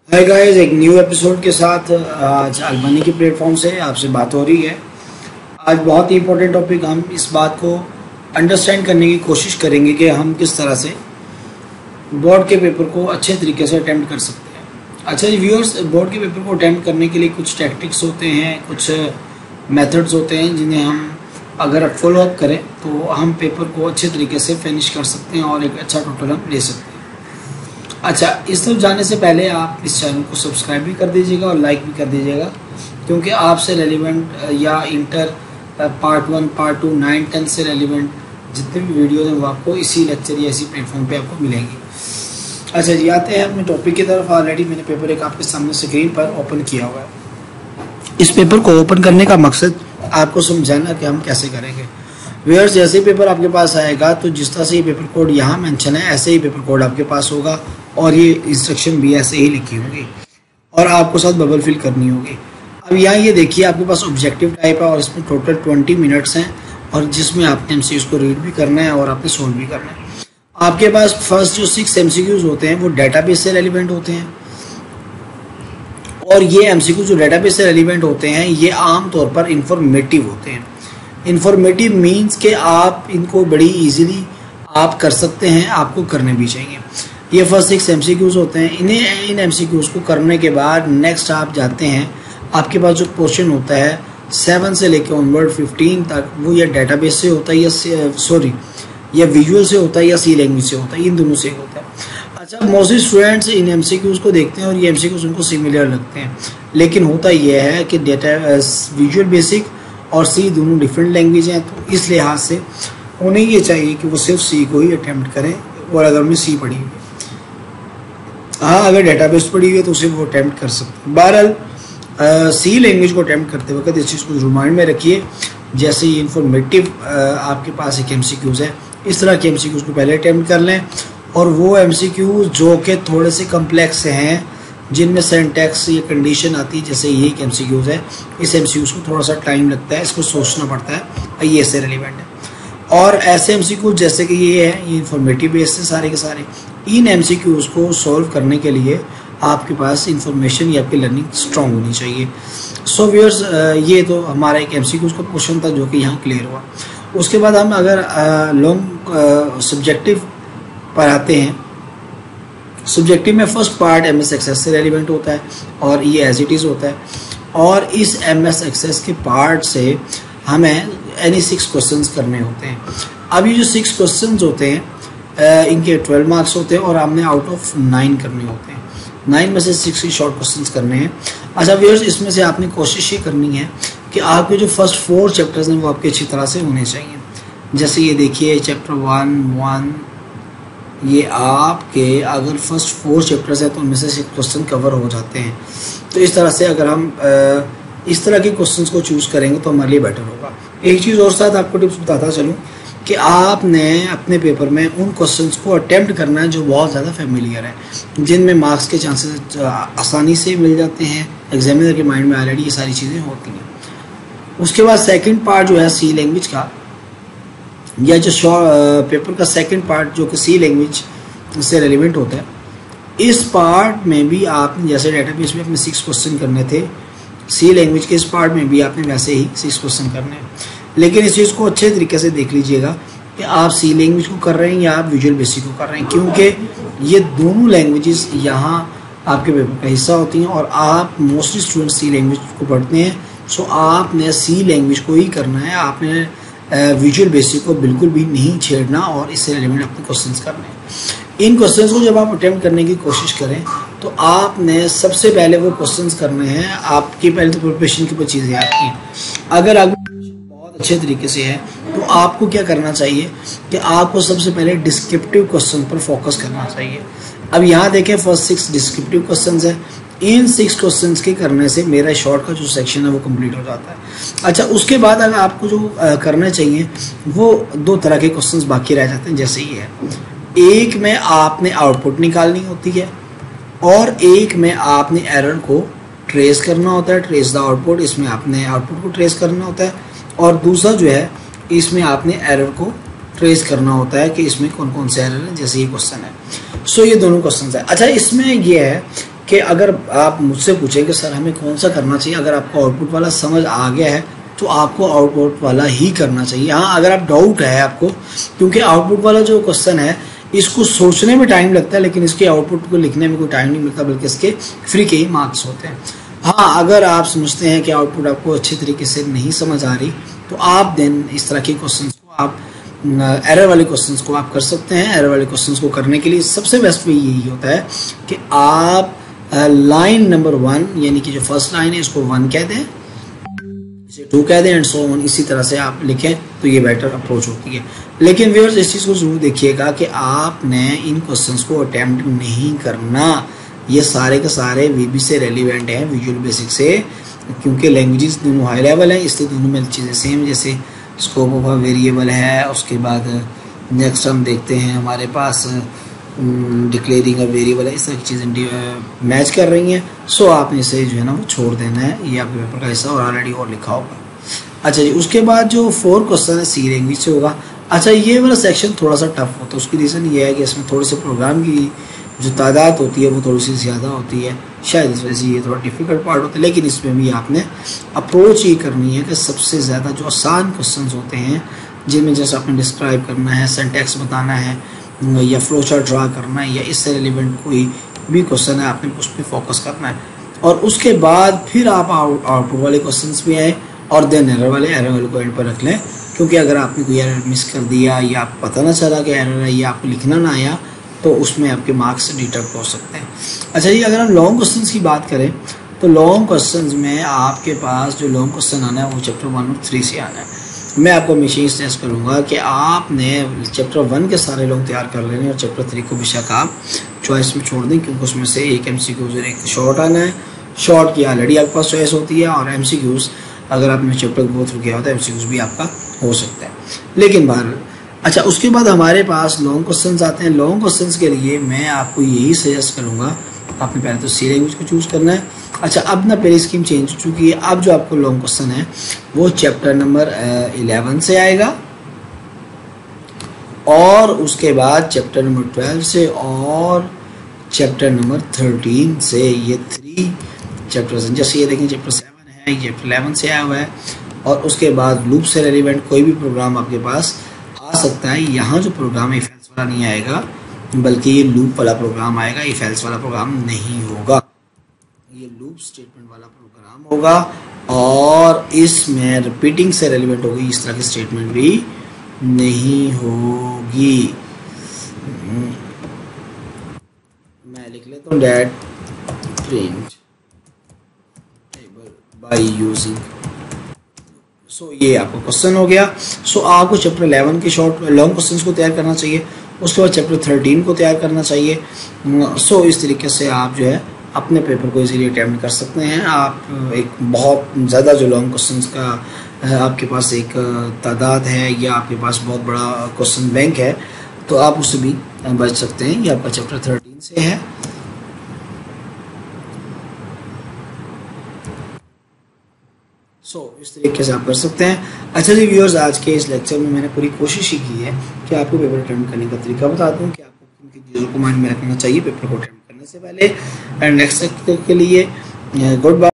Hi guys, एक new episode के साथ आज अलमानी के प्लेटफॉर्म से आपसे बात हो रही है। आज बहुत ही इंपॉर्टेंट टॉपिक, हम इस बात को अंडरस्टैंड करने की कोशिश करेंगे कि हम किस तरह से बोर्ड के पेपर को अच्छे तरीके से अटेम्प्ट कर सकते हैं। अच्छा जी व्यूअर्स, बोर्ड के पेपर को अटेम्प्ट करने के लिए कुछ टैक्टिक्स होते हैं, कुछ मेथड्स होते हैं जिन्हें हम अगर फॉलो अप करें तो हम पेपर को अच्छे तरीके से फिनिश कर सकते हैं और एक अच्छा टोटल हम ले सकते हैं। अच्छा, इस तरफ जाने से पहले आप इस चैनल को सब्सक्राइब भी कर दीजिएगा और लाइक भी कर दीजिएगा, क्योंकि आपसे रेलिवेंट या इंटर पार्ट 1, पार्ट 2, 9, 10 से रेलिवेंट जितने भी वीडियो हैं वो आपको इसी लेक्चर या इसी प्लेटफॉर्म पे आपको मिलेंगी। अच्छा जी, आते हैं अपने टॉपिक की तरफ। ऑलरेडी मैंने पेपर एक आपके सामने स्क्रीन पर ओपन किया हुआ है। इस पेपर को ओपन करने का मकसद आपको समझाना कि हम कैसे करेंगे। व्यूअर्स, जैसे ही पेपर आपके पास आएगा तो जिस तरह से ये पेपर कोड यहाँ मेंशन है ऐसे ही पेपर कोड आपके पास होगा और ये इंस्ट्रक्शन भी ऐसे ही लिखी होगी और आपको साथ बबल फिल करनी होगी। अब यहाँ ये देखिए, आपके पास ऑब्जेक्टिव टाइप है और इसमें टोटल 20 मिनट्स हैं और जिसमें आपने एमसीक्यूज को रीड भी करना है और आपने सोल्व भी करना है। आपके पास फर्स्ट जो 6 एमसीक्यूज होते हैं वो डेटाबेस से रेलिवेंट होते हैं और ये एमसीक्यू जो डेटाबेस से रेलिवेंट होते हैं ये आमतौर पर इंफॉर्मेटिव होते हैं। इंफॉर्मेटिव मीन्स के आप इनको बड़ी इजीली आप कर सकते हैं, आपको करने भी चाहिए। ये फर्स्ट 6 एमसीक्यूज होते हैं। इन एमसीक्यूज को करने के बाद नेक्स्ट आप जाते हैं, आपके पास जो क्वेश्चन होता है 7 से लेकर ऑनवर्ड 15 तक, वो या डेटाबेस से होता है या विजुअल से होता है या सी लैंग्वेज से होता है, इन दोनों से होता है। अच्छा, मोस्टली स्टूडेंट्स इन एमसीक्यूज को देखते हैं और ये एमसीक्यूज उनको सिमिलर लगते हैं, लेकिन होता यह है कि डेटा विजुअल बेसिक और सी दोनों डिफरेंट लैंग्वेज हैं, तो इस लिहाज से उन्हें ये चाहिए कि वो सिर्फ सी को ही अटेम्प्ट करें। और अगर उन्हें सी पढ़ी हुई, हाँ अगर डेटाबेस पढ़ी हुई है तो उसे वो अटेम्प्ट कर सकते हैं। बहरहाल सी लैंग्वेज को अटेम्प्ट करते वक्त इस चीज़ को रिमाइंड में रखिए, जैसे ये इंफॉर्मेटिव आपके पास एक एमसीक्यूज है, इस तरह के एमसीक्यूज को पहले अटेम्प्ट कर लें और वो एमसीक्यूज जो कि थोड़े से कम्प्लेक्स हैं, जिनमें सिंटैक्स या कंडीशन आती है, जैसे ये एक एमसीक्यूज है, इस एमसीक्यूज को थोड़ा सा टाइम लगता है, इसको सोचना पड़ता है, ये इससे रिलेवेंट है। और ऐसे एमसीक्यूज जैसे कि ये है, ये इंफॉर्मेटिव बेस से सारे के सारे। इन एमसीक्यूज को सॉल्व करने के लिए आपके पास इंफॉर्मेशन या आपकी लर्निंग स्ट्रांग होनी चाहिए। सो व्यूअर्स, ये तो हमारा एक एमसीक्यूज का क्वेश्चन था जो कि यहाँ क्लियर हुआ। उसके बाद हम अगर लॉन्ग सब्जेक्टिव पर आते हैं, सब्जेक्टिव में फर्स्ट पार्ट एमएस एक्सेस से रेलिवेंट होता है और ये एज इट इज़ होता है। और इस एमएस एक्सेस के पार्ट से हमें एनी 6 क्वेश्चंस करने होते हैं। अब ये जो 6 क्वेश्चंस होते हैं इनके 12 मार्क्स होते हैं और हमने आउट ऑफ 9 करने होते हैं। 9 में से 6 ही शॉर्ट क्वेश्चंस करने हैं। अच्छा व्यूअर्स, इसमें से आपने कोशिश ये करनी है कि आपके जो फर्स्ट 4 चैप्टर्स हैं वो आपके अच्छी तरह से होने चाहिए। जैसे ये देखिए, चैप्टर 1 ये आपके अगर फर्स्ट 4 चैप्टर्स हैं तो उनमें से 6 क्वेश्चन कवर हो जाते हैं। तो इस तरह से अगर हम इस तरह के क्वेश्चंस को चूज़ करेंगे तो हमारे लिए बेटर होगा। एक चीज़ और साथ आपको टिप्स बताता चलूँ कि आपने अपने पेपर में उन क्वेश्चंस को अटेम्प्ट करना है जो बहुत ज़्यादा फेमिलियर है, जिनमें मार्क्स के चांसेस आसानी से मिल जाते हैं। एग्जामिनर के माइंड में ऑलरेडी ये सारी चीज़ें होती हैं। उसके बाद सेकेंड पार्ट जो है सी लैंग्वेज का, या जो पेपर का सेकंड पार्ट जो कि सी लैंग्वेज से रेलिवेंट होता है, इस पार्ट में भी आपने जैसे डेटाबेस में अपने 6 क्वेश्चन करने थे, सी लैंग्वेज के इस पार्ट में भी आपने वैसे ही 6 क्वेश्चन करने हैं। लेकिन इस चीज़ को अच्छे तरीके से देख लीजिएगा कि आप सी लैंग्वेज को कर रहे हैं या आप विजुअल बेसिक को कर रहे हैं, क्योंकि ये दोनों लैंग्वेजेस यहाँ आपके पेपर का हिस्सा होती हैं और आप मोस्टली स्टूडेंट सी लैंग्वेज को पढ़ते हैं। सो आपने सी लैंग्वेज को ही करना है, आपने विजुअल बेसिक को बिल्कुल भी नहीं छेड़ना और इससे रिलेवेंट अपने क्वेश्चंस करने हैं। इन क्वेश्चंस को जब आप अटेम्प्ट करने की कोशिश करें तो आपने सबसे पहले वो क्वेश्चंस करने हैं। आपकी पहले तो प्रिपरेशन की कुछ चीज़ें आती हैं। अगर आप बहुत अच्छे तरीके से है तो आपको क्या करना चाहिए कि आपको सबसे पहले डिस्क्रिप्टिव क्वेश्चन पर फोकस करना चाहिए। अब यहाँ देखें, फर्स्ट 6 डिस्क्रिप्टिव क्वेश्चन है। इन 6 क्वेश्चंस के करने से मेरा शॉर्ट का जो सेक्शन है वो कंप्लीट हो जाता है। अच्छा, उसके बाद अगर आपको जो करना चाहिए वो 2 तरह के क्वेश्चंस बाकी रह जाते हैं। जैसे ये है, एक में आपने आउटपुट निकालनी होती है और एक में आपने एरर को ट्रेस करना होता है, ट्रेस द आउटपुट। इसमें आपने आउटपुट को ट्रेस करना होता है और दूसरा जो है इसमें आपने एरर को ट्रेस करना होता है कि इसमें कौन कौन से एरर हैं, जैसे ये क्वेश्चन है। सो ये दोनों क्वेश्चन है। अच्छा, इसमें ये है कि अगर आप मुझसे पूछें कि सर हमें कौन सा करना चाहिए, अगर आपको आउटपुट वाला समझ आ गया है तो आपको आउटपुट वाला ही करना चाहिए। हाँ, अगर आप डाउट है आपको, क्योंकि आउटपुट वाला जो क्वेश्चन है इसको सोचने में टाइम लगता है, लेकिन इसके आउटपुट को लिखने में कोई टाइम नहीं मिलता, बल्कि इसके फ्री के ही मार्क्स होते हैं। हाँ, अगर आप समझते हैं कि आउटपुट आपको अच्छे तरीके से नहीं समझ आ रही तो आप देन इस तरह के क्वेश्चन को आप एरर वाले क्वेश्चंस को आप कर सकते हैं। एरर वाले क्वेश्चंस को करने के लिए सबसे बेस्ट वे यही होता है कि आप लाइन नंबर 1 यानी कि जो फर्स्ट लाइन है इसको 1 कह दें, इसे 2 कह दें एंड सो ऑन, इसी तरह से आप लिखें तो ये बेटर अप्रोच होती है। लेकिन व्यूअर्स इस चीज़ को जरूर देखिएगा कि आपने इन क्वेश्चंस को अटेम्प्ट नहीं करना। ये सारे के सारे वीबी से रेलिवेंट हैं, विजुअल बेसिक से, क्योंकि लैंग्वेजेस दोनों हाई लेवल हैं, इसलिए दोनों में चीज़ें सेम, जैसे स्कोप ऑफ वेरिएबल है। उसके बाद नेक्स्ट हम देखते हैं हमारे पास डिक्लेयरिंग अ वेरिएबल है, इस तरह की चीज़ें मैच कर रही हैं। सो आपने इसे जो है ना वो छोड़ देना है, ये आपके पेपर का हिस्सा और ऑलरेडी और लिखा होगा। अच्छा जी, उसके बाद जो 4 क्वेश्चन है सी लैंग्वेज से होगा। अच्छा, ये वाला सेक्शन थोड़ा सा टफ होता है, उसकी रीज़न ये है कि इसमें थोड़े से प्रोग्राम की जो तादाद होती है वो थोड़ी सी ज़्यादा होती है, शायद इस वजह से ये थोड़ा डिफ़िकल्ट पार्ट होता है। लेकिन इसमें भी आपने अप्रोच ये करनी है कि सबसे ज़्यादा जो आसान क्वेश्चंस होते हैं, जिनमें जैसे आपने डिस्क्राइब करना है, सिंटैक्स बताना है या फ्लो चार्ट ड्रा करना है या इससे रिलेवेंट कोई भी क्वेश्चन है, आपने उस पर फोकस करना है। और उसके बाद फिर आप आउटपुट वाले क्वेश्चंस भी आए और देन एरर वाले को एंड पर रख लें, क्योंकि अगर आपने कोई एरर मिस कर दिया या आपको पता ना चला कि एरर है या आपको लिखना ना आया तो उसमें आपके मार्क्स डिडक्ट हो सकते हैं। अच्छा जी, अगर हम लॉन्ग क्वेश्चंस की बात करें तो लॉन्ग क्वेश्चंस में आपके पास जो लॉन्ग क्वेश्चन आना है वो चैप्टर 1 और 3 से आना है। मैं आपको हमेशा ही सजेस्ट करूँगा कि आपने चैप्टर 1 के सारे लॉन्ग तैयार कर लेने और चैप्टर 3 को बेशक आप चॉइस में छोड़ दें, क्योंकि उसमें से एक MCQs और एक शॉर्ट आना है। शॉर्ट की ऑलरेडी आपके पास चॉइस होती है और MCQs अगर आपने चैप्टर गो थ्रू किया होता है MCQs भी आपका हो सकता है, लेकिन बाहर। अच्छा, उसके बाद हमारे पास लॉन्ग क्वेश्चंस आते हैं। लॉन्ग क्वेश्चंस के लिए मैं आपको यही सजेस्ट करूंगा, आपने पहले तो सी लैंग्वेज को चूज़ करना है। अच्छा, अब ना पहले स्कीम चेंज हो चुकी है, अब जो आपको लॉन्ग क्वेश्चन है वो चैप्टर नंबर 11 से आएगा और उसके बाद चैप्टर नंबर 12 से और चैप्टर नंबर 13 से। ये 3 चैप्टर्स हैं। जैसे ये देखें चैप्टर 7 है, ये चैप्टर 11 से आया हुआ है और उसके बाद लूप से रिलेवेंट कोई भी प्रोग्राम आपके पास आ सकता है। यहाँ जो प्रोग्राम इफ एल्स वाला नहीं आएगा, बल्कि ये लूप वाला प्रोग्राम आएगा, इफ एल्स वाला प्रोग्राम नहीं होगा, ये लूप स्टेटमेंट वाला प्रोग्राम होगा और इसमें रिपीटिंग से रेलिवेंट होगी, इस तरह की स्टेटमेंट भी नहीं होगी। मैं लिख लेता हूँ डेट प्रिंट बाय यूजिंग। सो ये आपका क्वेश्चन हो गया। सो आपको चैप्टर 11 के शॉर्ट लॉन्ग क्वेश्चंस को तैयार करना चाहिए, उसके बाद चैप्टर 13 को तैयार करना चाहिए। सो इस तरीके से आप जो है अपने पेपर को इजीली अटेम्प्ट कर सकते हैं। आप एक बहुत ज़्यादा जो लॉन्ग क्वेश्चंस का आपके पास एक तादाद है या आपके पास बहुत बड़ा क्वेश्चन बैंक है तो आप उससे भी बच सकते हैं। ये आपका चैप्टर 13 से है। इस तरीके से आप कर सकते हैं। अच्छा जी व्यूअर्स, आज के इस लेक्चर में मैंने पूरी कोशिश ही की है कि आपको पेपर अटेम्प्ट करने का तरीका बता दूं कि आपको किन किन चीज़ों को माइंड में रखना चाहिए पेपर को अटेम्प्ट करने से पहले। एंड नेक्स्ट लेक्चर के लिए गुड बाय।